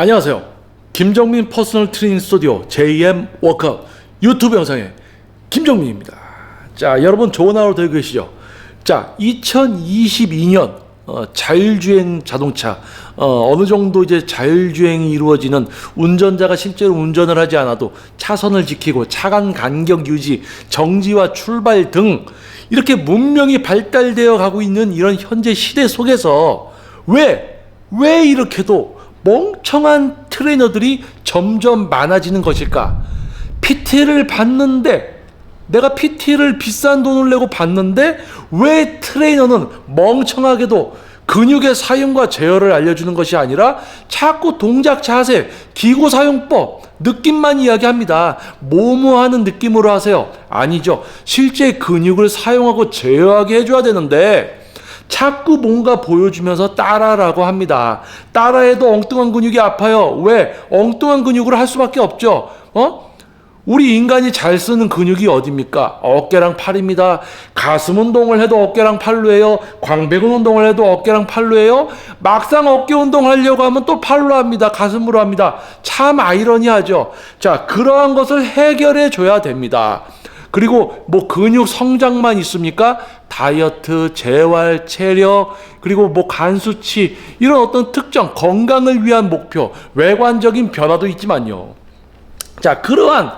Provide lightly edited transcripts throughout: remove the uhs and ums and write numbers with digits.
안녕하세요. 김정민 퍼스널 트레이닝 스튜디오 JM 워크아웃 유튜브 영상의 김정민입니다. 자, 여러분 좋은 하루 되고 계시죠? 자, 2022년 자율주행 자동차 어느 정도 이제 자율주행이 이루어지는, 운전자가 실제로 운전을 하지 않아도 차선을 지키고 차간 간격 유지, 정지와 출발 등 이렇게 문명이 발달되어 가고 있는 이런 현재 시대 속에서 왜 이렇게도 멍청한 트레이너들이 점점 많아지는 것일까? PT를 받는데, 내가 PT를 비싼 돈을 내고 받는데 왜 트레이너는 멍청하게도 근육의 사용과 제어를 알려주는 것이 아니라 자꾸 동작, 자세, 기구 사용법, 느낌만 이야기합니다. 뭐뭐 하는 느낌으로 하세요? 아니죠. 실제 근육을 사용하고 제어하게 해줘야 되는데 자꾸 뭔가 보여주면서 따라라고 합니다. 따라해도 엉뚱한 근육이 아파요. 왜? 엉뚱한 근육으로 할 수밖에 없죠. 우리 인간이 잘 쓰는 근육이 어디입니까? 어깨랑 팔입니다. 가슴 운동을 해도 어깨랑 팔로 해요. 광배근 운동을 해도 어깨랑 팔로 해요. 막상 어깨 운동하려고 하면 또 팔로 합니다. 가슴으로 합니다. 참 아이러니하죠. 자, 그러한 것을 해결해 줘야 됩니다. 그리고 뭐 근육 성장만 있습니까? 다이어트, 재활, 체력, 그리고 뭐 간 수치, 이런 어떤 특정 건강을 위한 목표, 외관적인 변화도 있지만요. 자, 그러한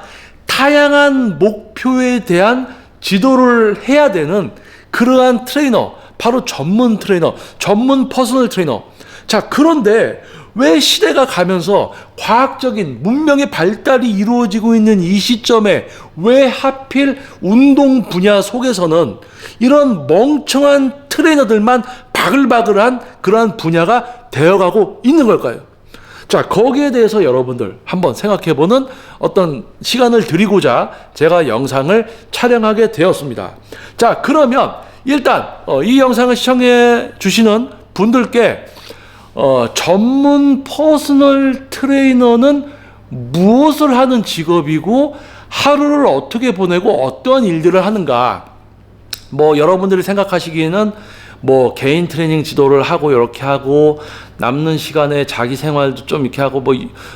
다양한 목표에 대한 지도를 해야 되는 그러한 트레이너, 바로 전문 트레이너, 전문 퍼스널 트레이너. 자, 그런데 왜 시대가 가면서 과학적인 문명의 발달이 이루어지고 있는 이 시점에 왜 하필 운동 분야 속에서는 이런 멍청한 트레이너들만 바글바글한 그러한 분야가 되어가고 있는 걸까요? 자, 거기에 대해서 여러분들 한번 생각해보는 어떤 시간을 드리고자 제가 영상을 촬영하게 되었습니다. 자, 그러면 일단 이 영상을 시청해 주시는 분들께 전문 퍼스널 트레이너는 무엇을 하는 직업이고 하루를 어떻게 보내고 어떠한 일들을 하는가, 뭐 여러분들이 생각하시기에는 뭐 개인 트레이닝 지도를 하고 이렇게 하고 남는 시간에 자기 생활도 좀 이렇게 하고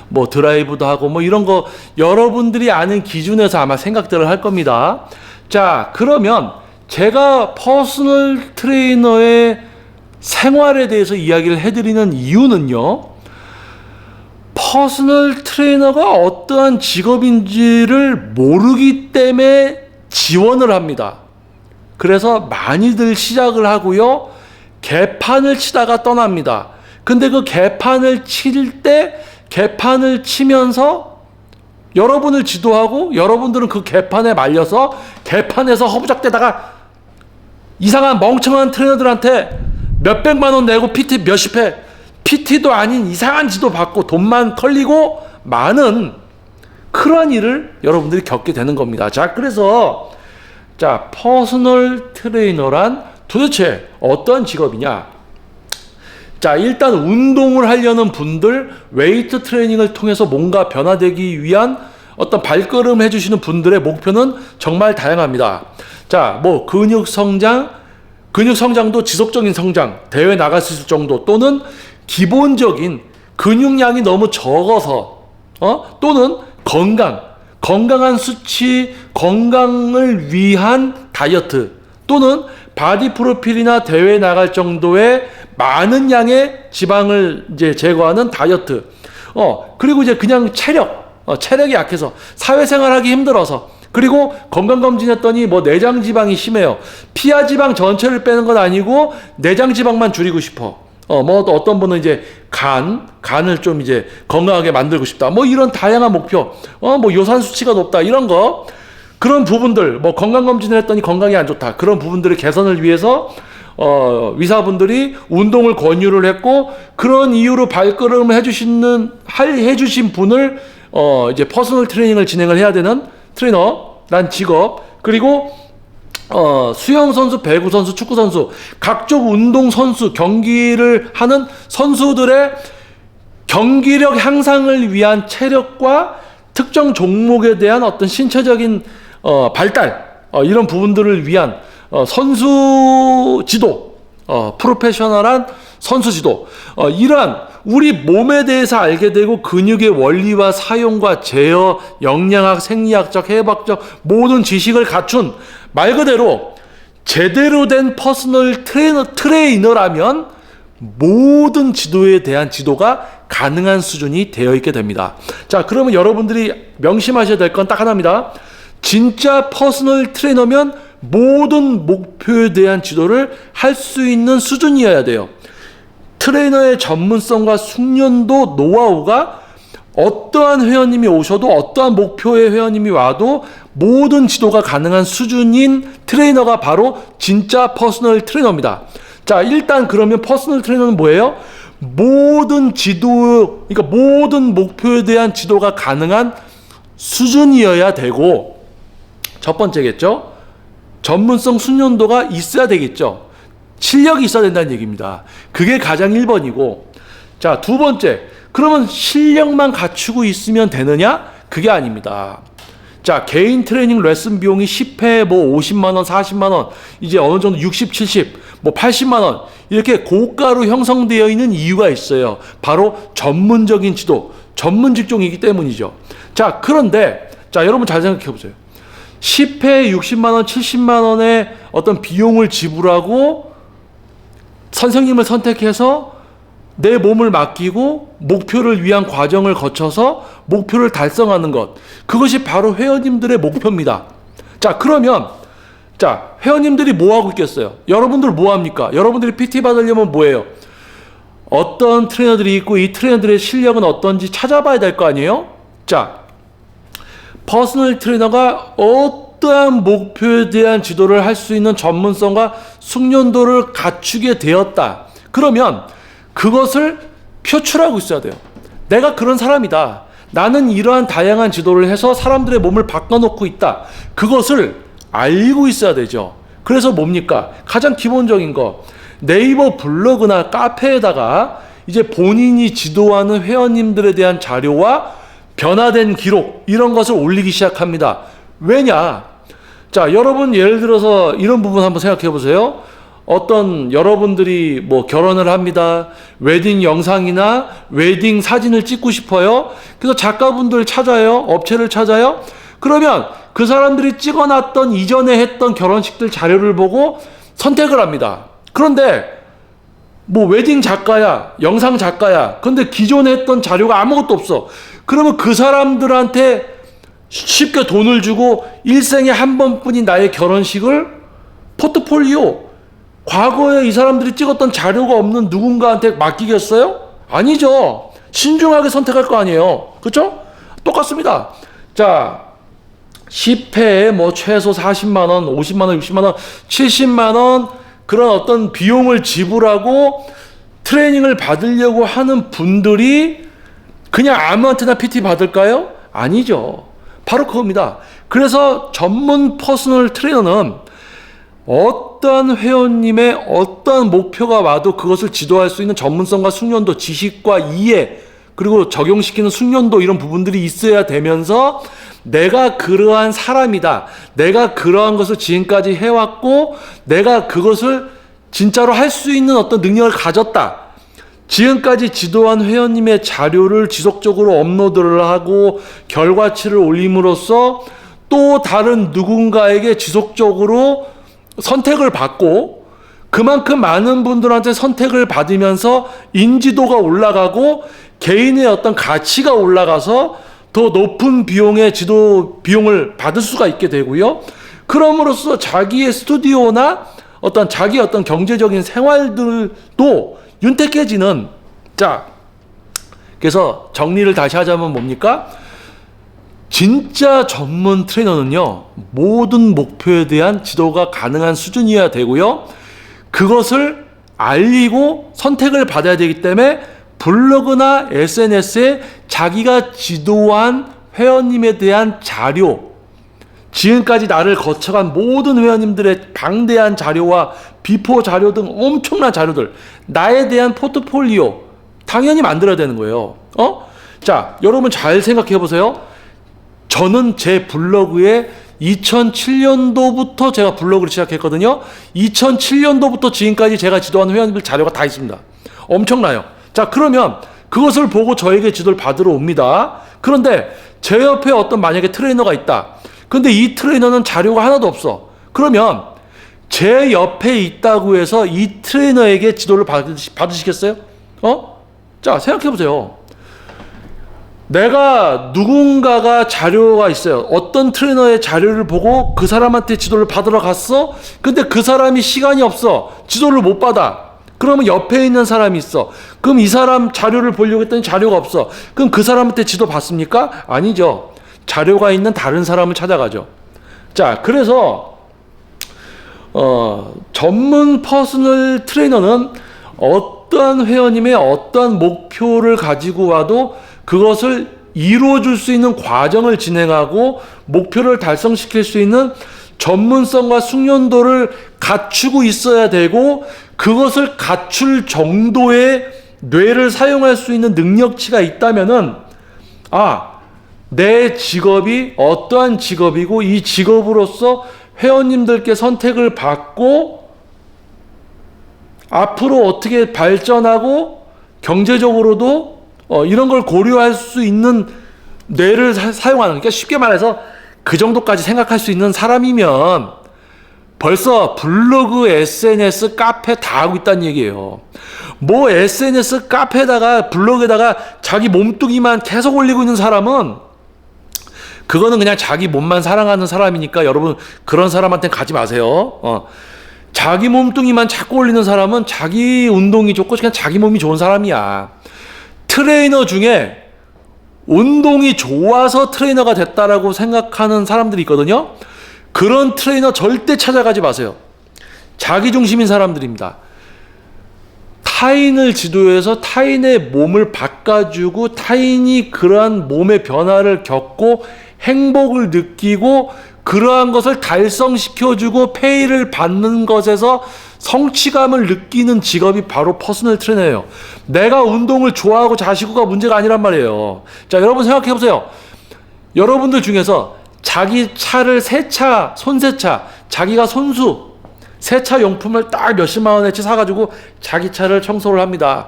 뭐 드라이브도 하고 뭐 이런 거 여러분들이 아는 기준에서 아마 생각들을 할 겁니다. 자, 그러면 제가 퍼스널 트레이너의 생활에 대해서 이야기를 해드리는 이유는요, 퍼스널 트레이너가 어떠한 직업인지를 모르기 때문에 지원을 합니다. 그래서 많이들 시작을 하고요, 개판을 치다가 떠납니다. 근데 그 개판을 칠 때, 개판을 치면서 여러분을 지도하고 여러분들은 그 개판에 말려서 개판에서 허부작대다가 이상한 멍청한 트레이너들한테 몇백만 원 내고 PT 몇십 회, PT도 아닌 이상한 지도 받고 돈만 털리고 많은 그러한 일을 여러분들이 겪게 되는 겁니다. 자, 그래서 자, 퍼스널 트레이너란 도대체 어떠한 직업이냐? 자, 일단 운동을 하려는 분들, 웨이트 트레이닝을 통해서 뭔가 변화되기 위한 어떤 발걸음 해주시는 분들의 목표는 정말 다양합니다. 자, 뭐 근육 성장도 지속적인 성장, 대회 나갈 수 있을 정도, 또는 기본적인 근육량이 너무 적어서 또는 건강한 수치, 건강을 위한 다이어트, 또는 바디 프로필이나 대회에 나갈 정도의 많은 양의 지방을 이제 제거하는 다이어트. 그리고 이제 그냥 체력이 약해서 사회생활하기 힘들어서, 그리고 건강검진했더니 뭐 내장 지방이 심해요. 피하 지방 전체를 빼는 건 아니고 내장 지방만 줄이고 싶어. 뭐 또 어떤 분은 이제 간을 좀 이제 건강하게 만들고 싶다. 뭐 이런 다양한 목표. 뭐 요산 수치가 높다. 이런 거. 그런 부분들, 뭐 건강검진을 했더니 건강이 안 좋다. 그런 부분들의 개선을 위해서 의사분들이 운동을 권유를 했고, 그런 이유로 발걸음을 해주신 분을 이제 퍼스널 트레이닝을 진행을 해야 되는 트레이너란 직업. 그리고 수영선수, 배구선수, 축구선수, 각종 운동선수, 경기를 하는 선수들의 경기력 향상을 위한 체력과 특정 종목에 대한 어떤 신체적인 발달, 이런 부분들을 위한 선수 지도, 프로페셔널한 선수 지도, 이러한 우리 몸에 대해서 알게 되고 근육의 원리와 사용과 제어, 영양학, 생리학적, 해박적 모든 지식을 갖춘 말 그대로 제대로 된 퍼스널 트레이너라면 모든 지도에 대한 지도가 가능한 수준이 되어 있게 됩니다. 자, 그러면 여러분들이 명심하셔야 될 건 딱 하나입니다. 진짜 퍼스널 트레이너면 모든 목표에 대한 지도를 할 수 있는 수준이어야 돼요. 트레이너의 전문성과 숙련도, 노하우가 어떠한 회원님이 오셔도 어떠한 목표의 회원님이 와도 모든 지도가 가능한 수준인 트레이너가 바로 진짜 퍼스널 트레이너입니다. 자, 일단 그러면 퍼스널 트레이너는 뭐예요? 모든 지도, 그러니까 모든 목표에 대한 지도가 가능한 수준이어야 되고, 첫 번째겠죠? 전문성 숙련도가 있어야 되겠죠? 실력이 있어야 된다는 얘기입니다. 그게 가장 1번이고, 자, 두 번째, 그러면 실력만 갖추고 있으면 되느냐? 그게 아닙니다. 자, 개인 트레이닝 레슨 비용이 10회 뭐 50만원, 40만원, 이제 어느 정도 60, 70, 뭐 80만원, 이렇게 고가로 형성되어 있는 이유가 있어요. 바로 전문적인 지도, 전문 직종이기 때문이죠. 자, 그런데, 자, 여러분 잘 생각해 보세요. 10회에 60만원, 70만원의 어떤 비용을 지불하고 선생님을 선택해서 내 몸을 맡기고 목표를 위한 과정을 거쳐서 목표를 달성하는 것, 그것이 바로 회원님들의 목표입니다. 자, 그러면 자, 회원님들이 뭐 하고 있겠어요? 여러분들 뭐 합니까? 여러분들이 PT 받으려면 뭐예요? 어떤 트레이너들이 있고 이 트레이너들의 실력은 어떤지 찾아봐야 될 거 아니에요? 자, 퍼스널 트레이너가 어떠한 목표에 대한 지도를 할 수 있는 전문성과 숙련도를 갖추게 되었다. 그러면 그것을 표출하고 있어야 돼요. 내가 그런 사람이다. 나는 이러한 다양한 지도를 해서 사람들의 몸을 바꿔놓고 있다. 그것을 알고 있어야 되죠. 그래서 뭡니까? 가장 기본적인 거, 네이버 블로그나 카페에다가 이제 본인이 지도하는 회원님들에 대한 자료와 변화된 기록, 이런 것을 올리기 시작합니다. 왜냐? 자, 여러분 예를 들어서 이런 부분 한번 생각해 보세요. 어떤 여러분들이 뭐 결혼을 합니다. 웨딩 영상이나 웨딩 사진을 찍고 싶어요. 그래서 작가분들 찾아요. 업체를 찾아요. 그러면 그 사람들이 찍어놨던 이전에 했던 결혼식들 자료를 보고 선택을 합니다. 그런데 뭐 웨딩 작가야, 영상 작가야. 근데 기존에 했던 자료가 아무것도 없어. 그러면 그 사람들한테 쉽게 돈을 주고 일생에 한 번뿐인 나의 결혼식을 포트폴리오, 과거에 이 사람들이 찍었던 자료가 없는 누군가한테 맡기겠어요? 아니죠. 신중하게 선택할 거 아니에요. 그렇죠? 똑같습니다. 자, 10회에 뭐 최소 40만원, 50만원, 60만원, 70만원 그런 어떤 비용을 지불하고 트레이닝을 받으려고 하는 분들이 그냥 아무한테나 PT 받을까요? 아니죠. 바로 그겁니다. 그래서 전문 퍼스널 트레이너는 어떠한 회원님의 어떠한 목표가 와도 그것을 지도할 수 있는 전문성과 숙련도, 지식과 이해, 그리고 적용시키는 숙련도, 이런 부분들이 있어야 되면서 내가 그러한 사람이다. 내가 그러한 것을 지금까지 해왔고 내가 그것을 진짜로 할 수 있는 어떤 능력을 가졌다. 지금까지 지도한 회원님의 자료를 지속적으로 업로드를 하고 결과치를 올림으로써 또 다른 누군가에게 지속적으로 선택을 받고 그만큼 많은 분들한테 선택을 받으면서 인지도가 올라가고 개인의 어떤 가치가 올라가서 더 높은 비용의 지도 비용을 받을 수가 있게 되고요. 그럼으로써 자기의 스튜디오나 자기의 어떤 경제적인 생활들도 윤택해지는. 자, 그래서 정리를 다시 하자면 뭡니까? 진짜 전문 트레이너는요, 모든 목표에 대한 지도가 가능한 수준이어야 되고요. 그것을 알리고 선택을 받아야 되기 때문에 블로그나 SNS에 자기가 지도한 회원님에 대한 자료, 지금까지 나를 거쳐간 모든 회원님들의 방대한 자료와 비포 자료 등 엄청난 자료들, 나에 대한 포트폴리오 당연히 만들어야 되는 거예요. 자, 여러분 잘 생각해 보세요. 저는 제 블로그에 2007년도부터 제가 블로그를 시작했거든요. 2007년도부터 지금까지 제가 지도한 회원님들 자료가 다 있습니다. 엄청나요. 자, 그러면 그것을 보고 저에게 지도를 받으러 옵니다. 그런데 제 옆에 어떤 만약에 트레이너가 있다. 근데 이 트레이너는 자료가 하나도 없어. 그러면 제 옆에 있다고 해서 이 트레이너에게 지도를 받으시겠어요? 자, 생각해 보세요. 내가 누군가가 자료가 있어요. 어떤 트레이너의 자료를 보고 그 사람한테 지도를 받으러 갔어. 근데 그 사람이 시간이 없어. 지도를 못 받아. 그러면 옆에 있는 사람이 있어. 그럼 이 사람 자료를 보려고 했더니 자료가 없어. 그럼 그 사람한테 지도 받습니까? 아니죠. 자료가 있는 다른 사람을 찾아가죠. 자, 그래서 전문 퍼스널 트레이너는 어떠한 회원님의 어떠한 목표를 가지고 와도 그것을 이루어줄 수 있는 과정을 진행하고 목표를 달성시킬 수 있는 전문성과 숙련도를 갖추고 있어야 되고, 그것을 갖출 정도의 뇌를 사용할 수 있는 능력치가 있다면은, 내 직업이 어떠한 직업이고 이 직업으로서 회원님들께 선택을 받고 앞으로 어떻게 발전하고 경제적으로도 이런 걸 고려할 수 있는 뇌를 사용하는, 그러니까 쉽게 말해서 그 정도까지 생각할 수 있는 사람이면 벌써 블로그, SNS, 카페 다 하고 있다는 얘기예요. 뭐 SNS, 카페에다가 블로그에다가 자기 몸뚱이만 계속 올리고 있는 사람은 그거는 그냥 자기 몸만 사랑하는 사람이니까 여러분 그런 사람한테는 가지 마세요. 자기 몸뚱이만 자꾸 올리는 사람은 자기 운동이 좋고 그냥 자기 몸이 좋은 사람이야. 트레이너 중에 운동이 좋아서 트레이너가 됐다라고 생각하는 사람들이 있거든요. 그런 트레이너 절대 찾아가지 마세요. 자기 중심인 사람들입니다. 타인을 지도해서 타인의 몸을 바꿔주고 타인이 그러한 몸의 변화를 겪고 행복을 느끼고 그러한 것을 달성시켜주고 페이를 받는 것에서 성취감을 느끼는 직업이 바로 퍼스널 트레이너예요. 내가 운동을 좋아하고 자시고가 문제가 아니란 말이에요. 자, 여러분 생각해 보세요. 여러분들 중에서 자기 차를 세차, 손세차, 자기가 손수, 세차 용품을 딱 몇십만 원어치 사가지고 자기 차를 청소를 합니다.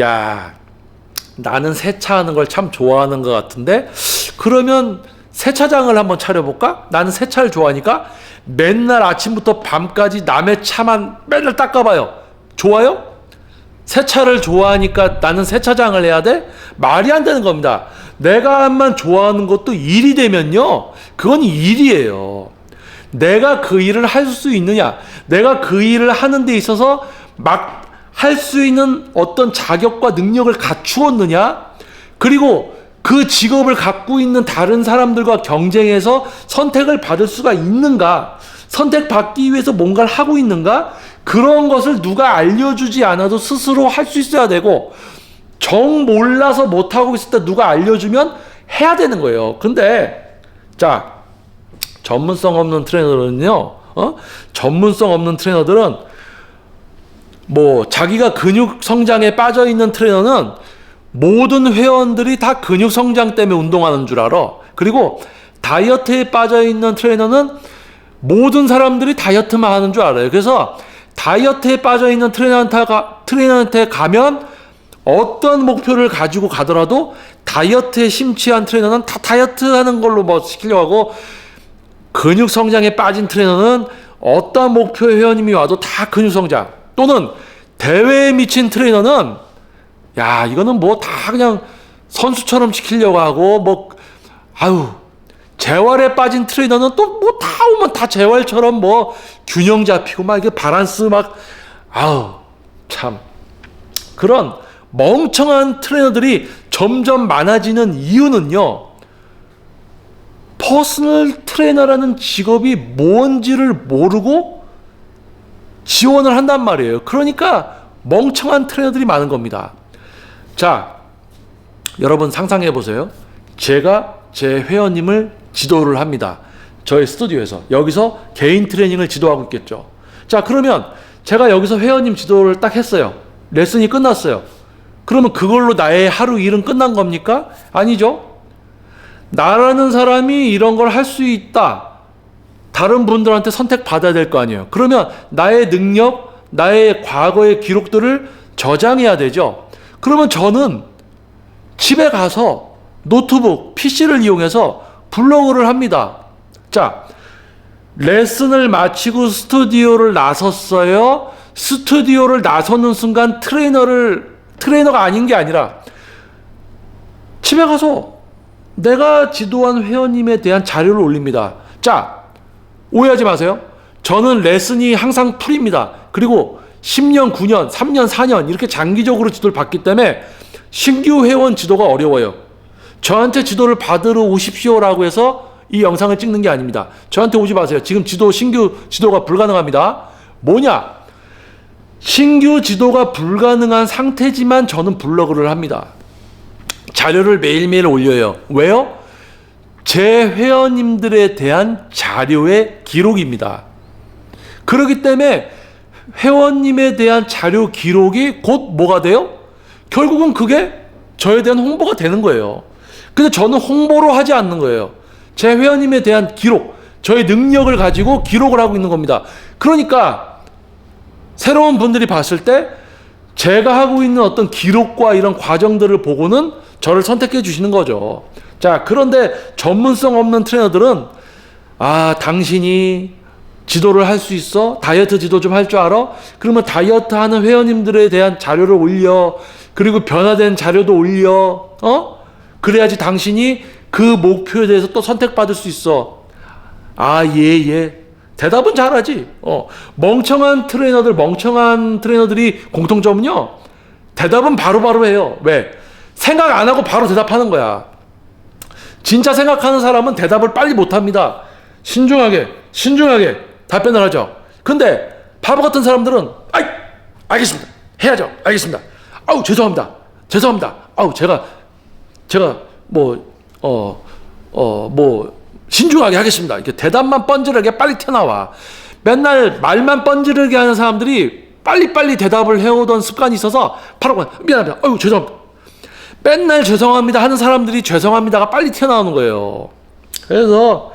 야, 나는 세차하는 걸 참 좋아하는 것 같은데, 그러면 세차장을 한번 차려볼까? 나는 세차를 좋아하니까 맨날 아침부터 밤까지 남의 차만 맨날 닦아봐요. 좋아요? 세차를 좋아하니까 나는 세차장을 해야 돼? 말이 안 되는 겁니다. 내가만 좋아하는 것도 일이 되면요, 그건 일이에요. 내가 그 일을 할 수 있느냐, 내가 그 일을 하는 데 있어서 막 할 수 있는 어떤 자격과 능력을 갖추었느냐, 그리고 그 직업을 갖고 있는 다른 사람들과 경쟁해서 선택을 받을 수가 있는가, 선택받기 위해서 뭔가를 하고 있는가, 그런 것을 누가 알려주지 않아도 스스로 할 수 있어야 되고, 정 몰라서 못하고 있을 때 누가 알려주면 해야 되는 거예요. 근데 자, 전문성 없는 트레이너들은요, 전문성 없는 트레이너들은 뭐 자기가 근육 성장에 빠져 있는 트레이너는 모든 회원들이 다 근육 성장 때문에 운동하는 줄 알아. 그리고 다이어트에 빠져 있는 트레이너는 모든 사람들이 다이어트만 하는 줄 알아요. 그래서 다이어트에 빠져 있는 트레이너한테 가면 어떤 목표를 가지고 가더라도 다이어트에 심취한 트레이너는 다 다이어트 하는 걸로 뭐 시키려고 하고, 근육 성장에 빠진 트레이너는 어떤 목표의 회원님이 와도 다 근육 성장, 또는 대회에 미친 트레이너는 야, 이거는 뭐 다 그냥 선수처럼 시키려고 하고, 뭐 재활에 빠진 트레이너는 또 뭐 다 오면 다 재활처럼 뭐 균형 잡히고 막 이게 바란스 막 참, 그런 멍청한 트레이너들이 점점 많아지는 이유는요, 퍼스널 트레이너라는 직업이 뭔지를 모르고 지원을 한단 말이에요. 그러니까 멍청한 트레이너들이 많은 겁니다. 자, 여러분 상상해 보세요. 제가 제 회원님을 지도를 합니다. 저의 스튜디오에서. 여기서 개인 트레이닝을 지도하고 있겠죠. 자, 그러면 제가 여기서 회원님 지도를 딱 했어요. 레슨이 끝났어요. 그러면 그걸로 나의 하루 일은 끝난 겁니까? 아니죠. 나라는 사람이 이런 걸 할 수 있다, 다른 분들한테 선택받아야 될 거 아니에요. 그러면 나의 능력, 나의 과거의 기록들을 저장해야 되죠. 그러면 저는 집에 가서 노트북, PC를 이용해서 블로그를 합니다. 자, 레슨을 마치고 스튜디오를 나섰어요. 스튜디오를 나서는 순간 트레이너가 아닌 게 아니라 집에 가서 내가 지도한 회원님에 대한 자료를 올립니다. 자, 오해하지 마세요. 저는 레슨이 항상 풀입니다. 그리고 10년, 9년, 3년, 4년 이렇게 장기적으로 지도를 받기 때문에 신규 회원 지도가 어려워요. 저한테 지도를 받으러 오십시오라고 해서 이 영상을 찍는 게 아닙니다. 저한테 오지 마세요. 지금 신규 지도가 불가능합니다. 뭐냐? 신규 지도가 불가능한 상태지만 저는 블로그를 합니다. 자료를 매일매일 올려요. 왜요? 제 회원님들에 대한 자료의 기록입니다. 그렇기 때문에 회원님에 대한 자료 기록이 곧 뭐가 돼요? 결국은 그게 저에 대한 홍보가 되는 거예요. 근데 저는 홍보로 하지 않는 거예요. 제 회원님에 대한 기록, 저의 능력을 가지고 기록을 하고 있는 겁니다. 그러니까 새로운 분들이 봤을 때 제가 하고 있는 어떤 기록과 이런 과정들을 보고는 저를 선택해 주시는 거죠. 자, 그런데 전문성 없는 트레이너들은 당신이 지도를 할 수 있어? 다이어트 지도 좀 할 줄 알아? 그러면 다이어트 하는 회원님들에 대한 자료를 올려. 그리고 변화된 자료도 올려. 그래야지 당신이 그 목표에 대해서 또 선택받을 수 있어. 예. 대답은 잘하지. 멍청한 트레이너들이 공통점은요. 대답은 바로바로 해요. 왜? 생각 안 하고 바로 대답하는 거야. 진짜 생각하는 사람은 대답을 빨리 못합니다. 신중하게 답변을 하죠. 근데 바보 같은 사람들은 알겠습니다. 해야죠. 알겠습니다. 죄송합니다. 제가 신중하게 하겠습니다. 이렇게 대답만 뻔질하게 빨리 튀어나와. 맨날 말만 뻔질하게 하는 사람들이 빨리빨리 대답을 해오던 습관이 있어서 바로 미안합니다. 죄송합니다. 맨날 죄송합니다 하는 사람들이 죄송합니다가 빨리 튀어나오는 거예요. 그래서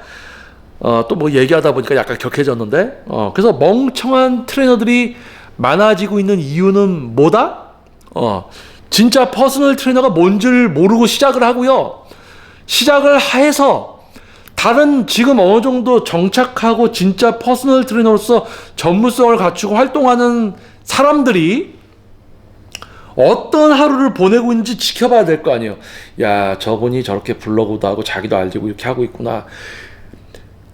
또 뭐 얘기하다 보니까 약간 격해졌는데 그래서 멍청한 트레이너들이 많아지고 있는 이유는 뭐다? 진짜 퍼스널 트레이너가 뭔지를 모르고 시작을 하고요. 시작을 해서 다른 지금 어느 정도 정착하고 진짜 퍼스널 트레이너로서 전문성을 갖추고 활동하는 사람들이 어떤 하루를 보내고 있는지 지켜봐야 될 거 아니에요. 야, 저분이 저렇게 블로그도 하고 자기도 알고 이렇게 하고 있구나.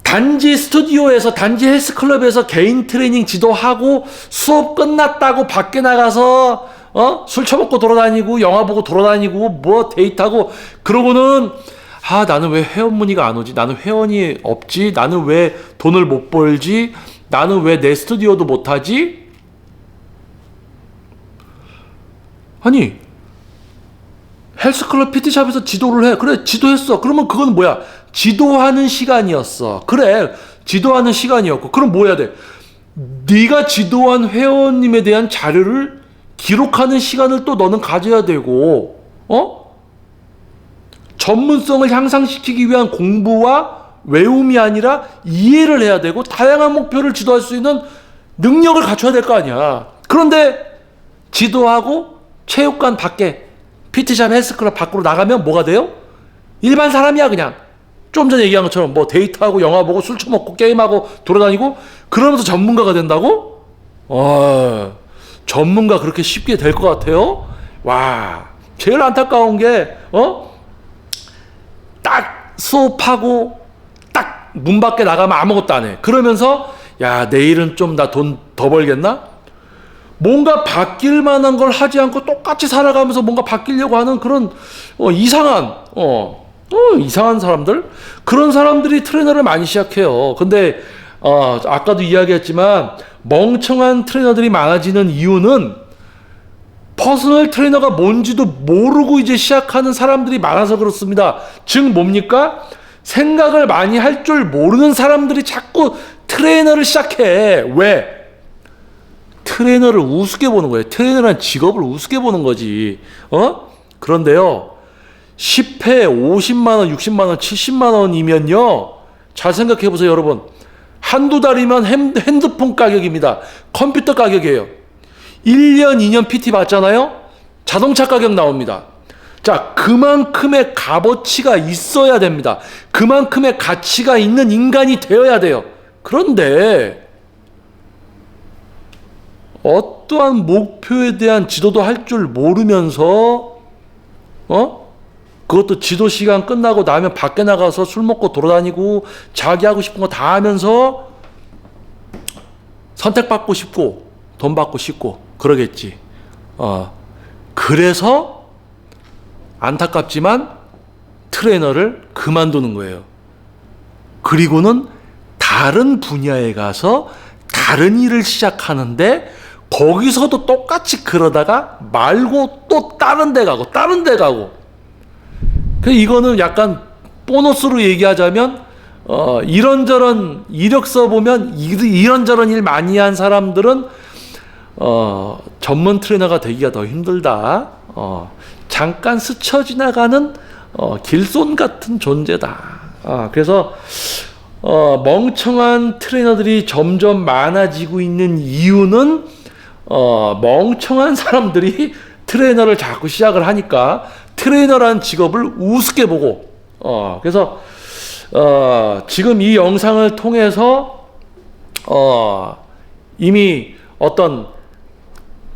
단지 스튜디오에서, 단지 헬스클럽에서 개인 트레이닝 지도하고 수업 끝났다고 밖에 나가서 술 처먹고 돌아다니고 영화 보고 돌아다니고 뭐 데이트하고 그러고는 나는 왜 회원 문의가 안 오지? 나는 회원이 없지? 나는 왜 돈을 못 벌지? 나는 왜 내 스튜디오도 못 하지? 아니, 헬스클럽 PT샵에서 지도를 해. 그래, 지도했어. 그러면 그건 뭐야? 지도하는 시간이었어. 그래, 지도하는 시간이었고. 그럼 뭐 해야 돼? 네가 지도한 회원님에 대한 자료를 기록하는 시간을 또 너는 가져야 되고, 전문성을 향상시키기 위한 공부와 외움이 아니라 이해를 해야 되고 다양한 목표를 지도할 수 있는 능력을 갖춰야 될 거 아니야. 그런데 지도하고 체육관 밖에 PT샵 헬스클럽 밖으로 나가면 뭐가 돼요? 일반 사람이야. 그냥 좀 전에 얘기한 것처럼 뭐 데이트하고 영화 보고 술 처먹고 게임하고 돌아다니고 그러면서 전문가가 된다고? 전문가 그렇게 쉽게 될 것 같아요? 와, 제일 안타까운 게 딱 수업하고 딱 문 밖에 나가면 아무것도 안 해. 그러면서 야, 내일은 좀 나 돈 더 벌겠나? 뭔가 바뀔 만한 걸 하지 않고 똑같이 살아가면서 뭔가 바뀌려고 하는 그런 이상한 사람들? 그런 사람들이 트레이너를 많이 시작해요. 근데 아까도 이야기했지만 멍청한 트레이너들이 많아지는 이유는 퍼스널 트레이너가 뭔지도 모르고 이제 시작하는 사람들이 많아서 그렇습니다. 즉 뭡니까? 생각을 많이 할 줄 모르는 사람들이 자꾸 트레이너를 시작해. 왜? 트레이너를 우습게 보는 거예요. 트레이너란 직업을 우습게 보는 거지. 그런데요, 10회 50만원, 60만원, 70만원이면요, 잘 생각해 보세요, 여러분. 한두 달이면 핸드폰 가격입니다. 컴퓨터 가격이에요. 1년, 2년 PT 받잖아요? 자동차 가격 나옵니다. 자, 그만큼의 값어치가 있어야 됩니다. 그만큼의 가치가 있는 인간이 되어야 돼요. 그런데 어떠한 목표에 대한 지도도 할 줄 모르면서 그것도 지도 시간 끝나고 나면 밖에 나가서 술 먹고 돌아다니고 자기 하고 싶은 거 다 하면서 선택받고 싶고 돈 받고 싶고 그러겠지. 그래서 안타깝지만 트레이너를 그만두는 거예요. 그리고는 다른 분야에 가서 다른 일을 시작하는데 거기서도 똑같이 그러다가 말고 또 다른 데 가고 다른 데 가고. 이거는 약간 보너스로 얘기하자면 이런저런 이력서 보면 이런저런 일 많이 한 사람들은 전문 트레이너가 되기가 더 힘들다. 잠깐 스쳐 지나가는 길손 같은 존재다. 그래서 멍청한 트레이너들이 점점 많아지고 있는 이유는 멍청한 사람들이 트레이너를 자꾸 시작을 하니까 트레이너라는 직업을 우습게 보고 그래서 지금 이 영상을 통해서 이미 어떤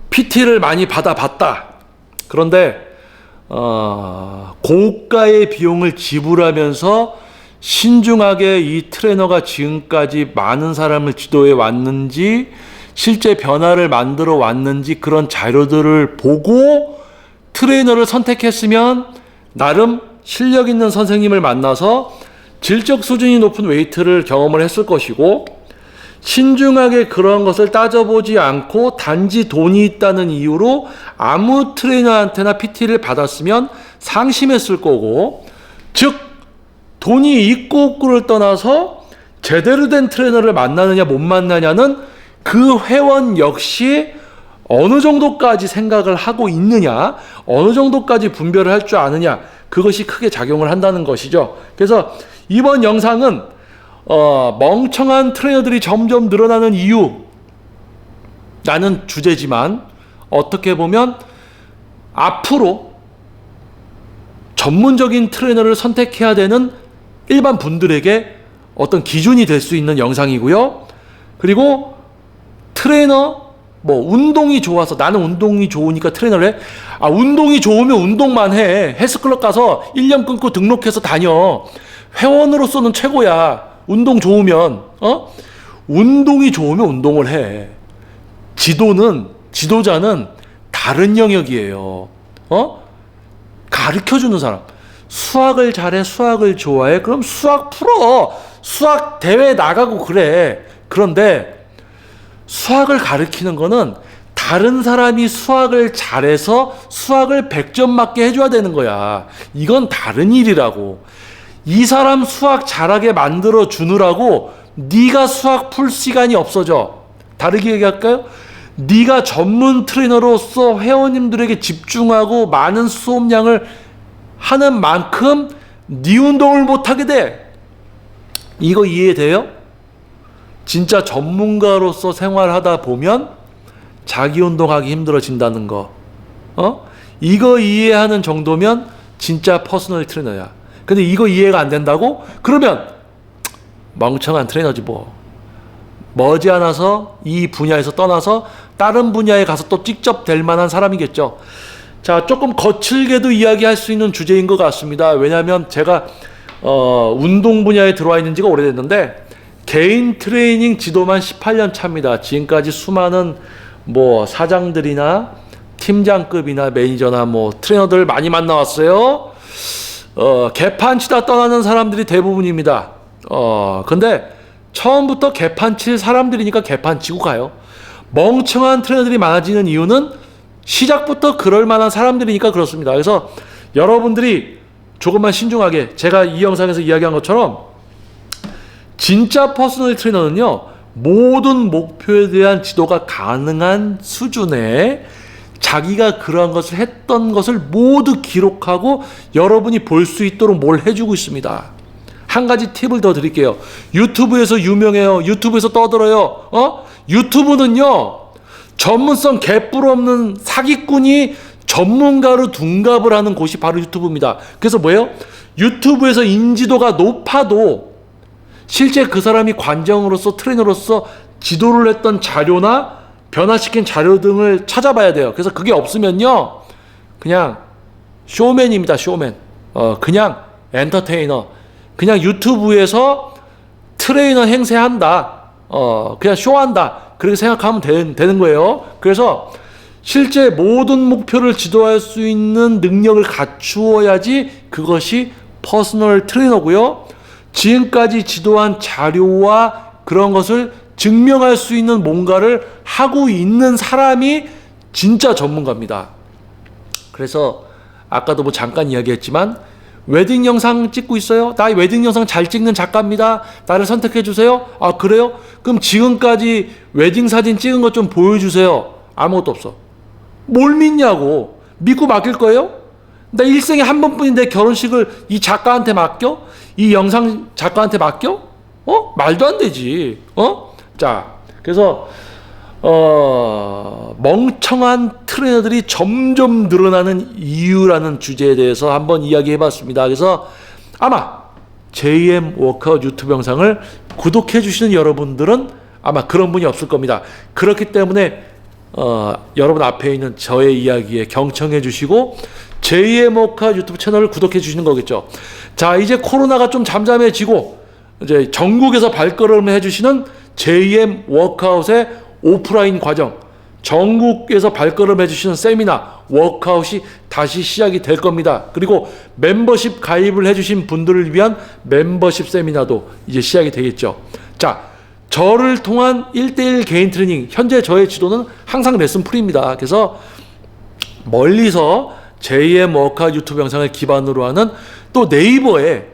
PT를 많이 받아봤다. 그런데 고가의 비용을 지불하면서 신중하게 이 트레이너가 지금까지 많은 사람을 지도해 왔는지 실제 변화를 만들어 왔는지 그런 자료들을 보고 트레이너를 선택했으면 나름 실력 있는 선생님을 만나서 질적 수준이 높은 웨이트를 경험을 했을 것이고 신중하게 그런 것을 따져보지 않고 단지 돈이 있다는 이유로 아무 트레이너한테나 PT를 받았으면 상심했을 거고, 즉 돈이 있고 없고를 떠나서 제대로 된 트레이너를 만나느냐 못 만나냐는 그 회원 역시 어느 정도까지 생각을 하고 있느냐, 어느 정도까지 분별을 할 줄 아느냐, 그것이 크게 작용을 한다는 것이죠. 그래서 이번 영상은 멍청한 트레이너들이 점점 늘어나는 이유라는 주제지만 어떻게 보면 앞으로 전문적인 트레이너를 선택해야 되는 일반 분들에게 어떤 기준이 될 수 있는 영상이고요. 그리고 트레이너 운동이 좋아서 나는 운동이 좋으니까 트레이너를 해. 운동이 좋으면 운동만 해. 헬스클럽 가서 1년 끊고 등록해서 다녀. 회원으로서는 최고야. 운동 좋으면. 운동이 좋으면 운동을 해. 지도자는 다른 영역이에요. 가르쳐주는 사람. 수학을 잘해, 수학을 좋아해. 그럼 수학 풀어. 수학 대회 나가고 그래. 그런데 수학을 가르치는 거는 다른 사람이 수학을 잘해서 수학을 100점 맞게 해줘야 되는 거야. 이건 다른 일이라고. 이 사람 수학 잘하게 만들어 주느라고 네가 수학 풀 시간이 없어져. 다르게 얘기할까요? 네가 전문 트레이너로서 회원님들에게 집중하고 많은 수업량을 하는 만큼 네 운동을 못하게 돼. 이거 이해돼요? 진짜 전문가로서 생활하다 보면 자기 운동하기 힘들어진다는 거. 이거 이해하는 정도면 진짜 퍼스널 트레이너야. 근데 이거 이해가 안 된다고? 그러면 멍청한 트레이너지 뭐. 머지않아서 이 분야에서 떠나서 다른 분야에 가서 또 직접 될 만한 사람이겠죠. 자, 조금 거칠게도 이야기할 수 있는 주제인 것 같습니다. 왜냐하면 제가 운동 분야에 들어와 있는 지가 오래됐는데 개인 트레이닝 지도만 18년 차입니다. 지금까지 수많은 사장들이나 팀장급이나 매니저나 트레이너들 많이 만나왔어요. 개판 치다 떠나는 사람들이 대부분입니다. 근데 처음부터 개판 칠 사람들이니까 개판 치고 가요. 멍청한 트레이너들이 많아지는 이유는 시작부터 그럴 만한 사람들이니까 그렇습니다. 그래서 여러분들이 조금만 신중하게, 제가 이 영상에서 이야기한 것처럼 진짜 퍼스널 트레이너는요, 모든 목표에 대한 지도가 가능한 수준에 자기가 그러한 것을 했던 것을 모두 기록하고 여러분이 볼 수 있도록 뭘 해주고 있습니다. 한 가지 팁을 더 드릴게요. 유튜브에서 유명해요. 유튜브에서 떠들어요. 유튜브는요, 전문성 개뿔 없는 사기꾼이 전문가로 둔갑을 하는 곳이 바로 유튜브입니다. 그래서 뭐예요? 유튜브에서 인지도가 높아도 실제 그 사람이 관정으로서 트레이너로서 지도를 했던 자료나 변화시킨 자료 등을 찾아봐야 돼요. 그래서 그게 없으면요, 그냥 쇼맨입니다. 쇼맨. 그냥 엔터테이너. 그냥 유튜브에서 트레이너 행세한다. 그냥 쇼한다. 그렇게 생각하면 되는 거예요. 그래서 실제 모든 목표를 지도할 수 있는 능력을 갖추어야지 그것이 퍼스널 트레이너고요. 지금까지 지도한 자료와 그런 것을 증명할 수 있는 뭔가를 하고 있는 사람이 진짜 전문가입니다. 그래서 아까도 뭐 잠깐 이야기했지만 웨딩 영상 찍고 있어요? 나 웨딩 영상 잘 찍는 작가입니다. 나를 선택해 주세요. 아, 그래요? 그럼 지금까지 웨딩 사진 찍은 것 좀 보여주세요. 아무것도 없어. 뭘 믿냐고. 믿고 맡길 거예요? 나 일생에 한 번뿐인데 결혼식을 이 작가한테 맡겨? 이 영상 작가한테 맡겨? 말도 안 되지. 자, 그래서 멍청한 트레이너들이 점점 늘어나는 이유라는 주제에 대해서 한번 이야기해 봤습니다. 그래서 아마 JM 워크아웃 유튜브 영상을 구독해 주시는 여러분들은 아마 그런 분이 없을 겁니다. 그렇기 때문에 여러분 앞에 있는 저의 이야기에 경청해 주시고 JM 워크아웃 유튜브 채널을 구독해 주시는 거겠죠. 자, 이제 코로나가 좀 잠잠해지고 이제 전국에서 발걸음을 해 주시는 JM 워크아웃의 오프라인 과정, 전국에서 발걸음해 주시는 세미나, 워크아웃이 다시 시작이 될 겁니다. 그리고 멤버십 가입을 해 주신 분들을 위한 멤버십 세미나도 이제 시작이 되겠죠. 자, 저를 통한 1대1 개인 트레이닝, 현재 저의 지도는 항상 레슨 프리입니다. 그래서 멀리서 JM 워크아웃 유튜브 영상을 기반으로 하는, 또 네이버에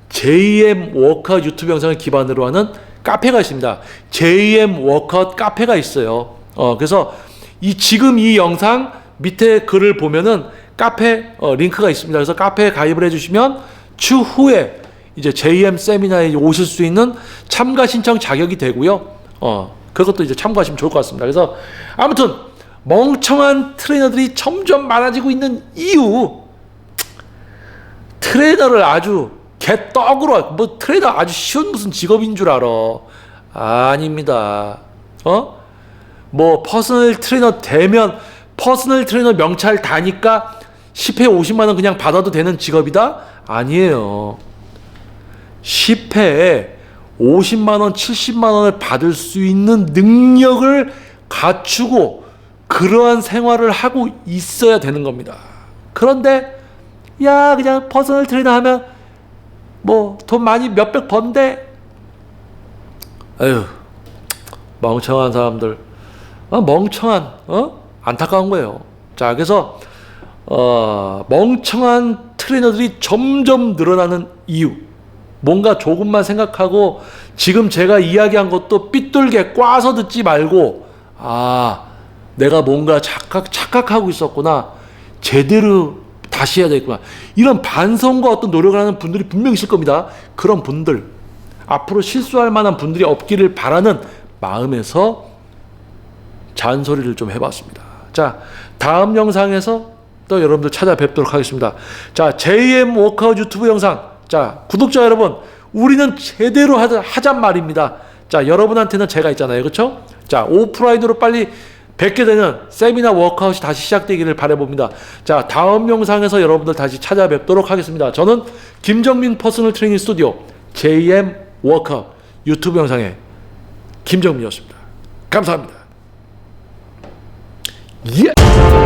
JM 워크아웃 유튜브 영상을 기반으로 하는 카페가 있습니다. JM 워크아웃 카페가 있어요. 그래서 지금 이 영상 밑에 글을 보면은 카페 링크가 있습니다. 그래서 카페에 가입을 해주시면 추후에 이제 JM 세미나에 오실 수 있는 참가 신청 자격이 되고요. 그것도 이제 참고하시면 좋을 것 같습니다. 그래서 아무튼 멍청한 트레이너들이 점점 많아지고 있는 이유, 트레이너를 아주 개떡으로, 뭐 트레이너 아주 쉬운 무슨 직업인 줄 알아. 아닙니다. 뭐 퍼스널 트레이너 되면 퍼스널 트레이너 명찰 다니까 10회 50만 원 그냥 받아도 되는 직업이다? 아니에요. 10회에 50만 원, 70만 원을 받을 수 있는 능력을 갖추고 그러한 생활을 하고 있어야 되는 겁니다. 그런데 야, 그냥 퍼스널 트레이너 하면 뭐 돈 많이 몇백 번데, 에휴, 멍청한 사람들, 멍청한, 안타까운 거예요. 자, 그래서 멍청한 트레이너들이 점점 늘어나는 이유, 뭔가 조금만 생각하고 지금 제가 이야기한 것도 삐뚤게 꽈서 듣지 말고, 내가 뭔가 착각하고 있었구나, 제대로 다시 해야 되겠구나, 이런 반성과 어떤 노력을 하는 분들이 분명히 있을 겁니다. 그런 분들, 앞으로 실수할 만한 분들이 없기를 바라는 마음에서 잔소리를 좀 해봤습니다. 자, 다음 영상에서 또 여러분들 찾아뵙도록 하겠습니다. 자, JM 워크아웃 유튜브 영상, 자, 구독자 여러분, 우리는 제대로 하잔 말입니다. 자, 여러분한테는 제가 있잖아요. 그렇죠? 자, 오프라인으로 빨리 뵙게 되는 세미나 워크아웃이 다시 시작되기를 바라봅니다. 자, 다음 영상에서 여러분들 다시 찾아뵙도록 하겠습니다. 저는 김정민 퍼스널 트레이닝 스튜디오 JM 워크아웃 유튜브 영상의 김정민이었습니다. 감사합니다. 예!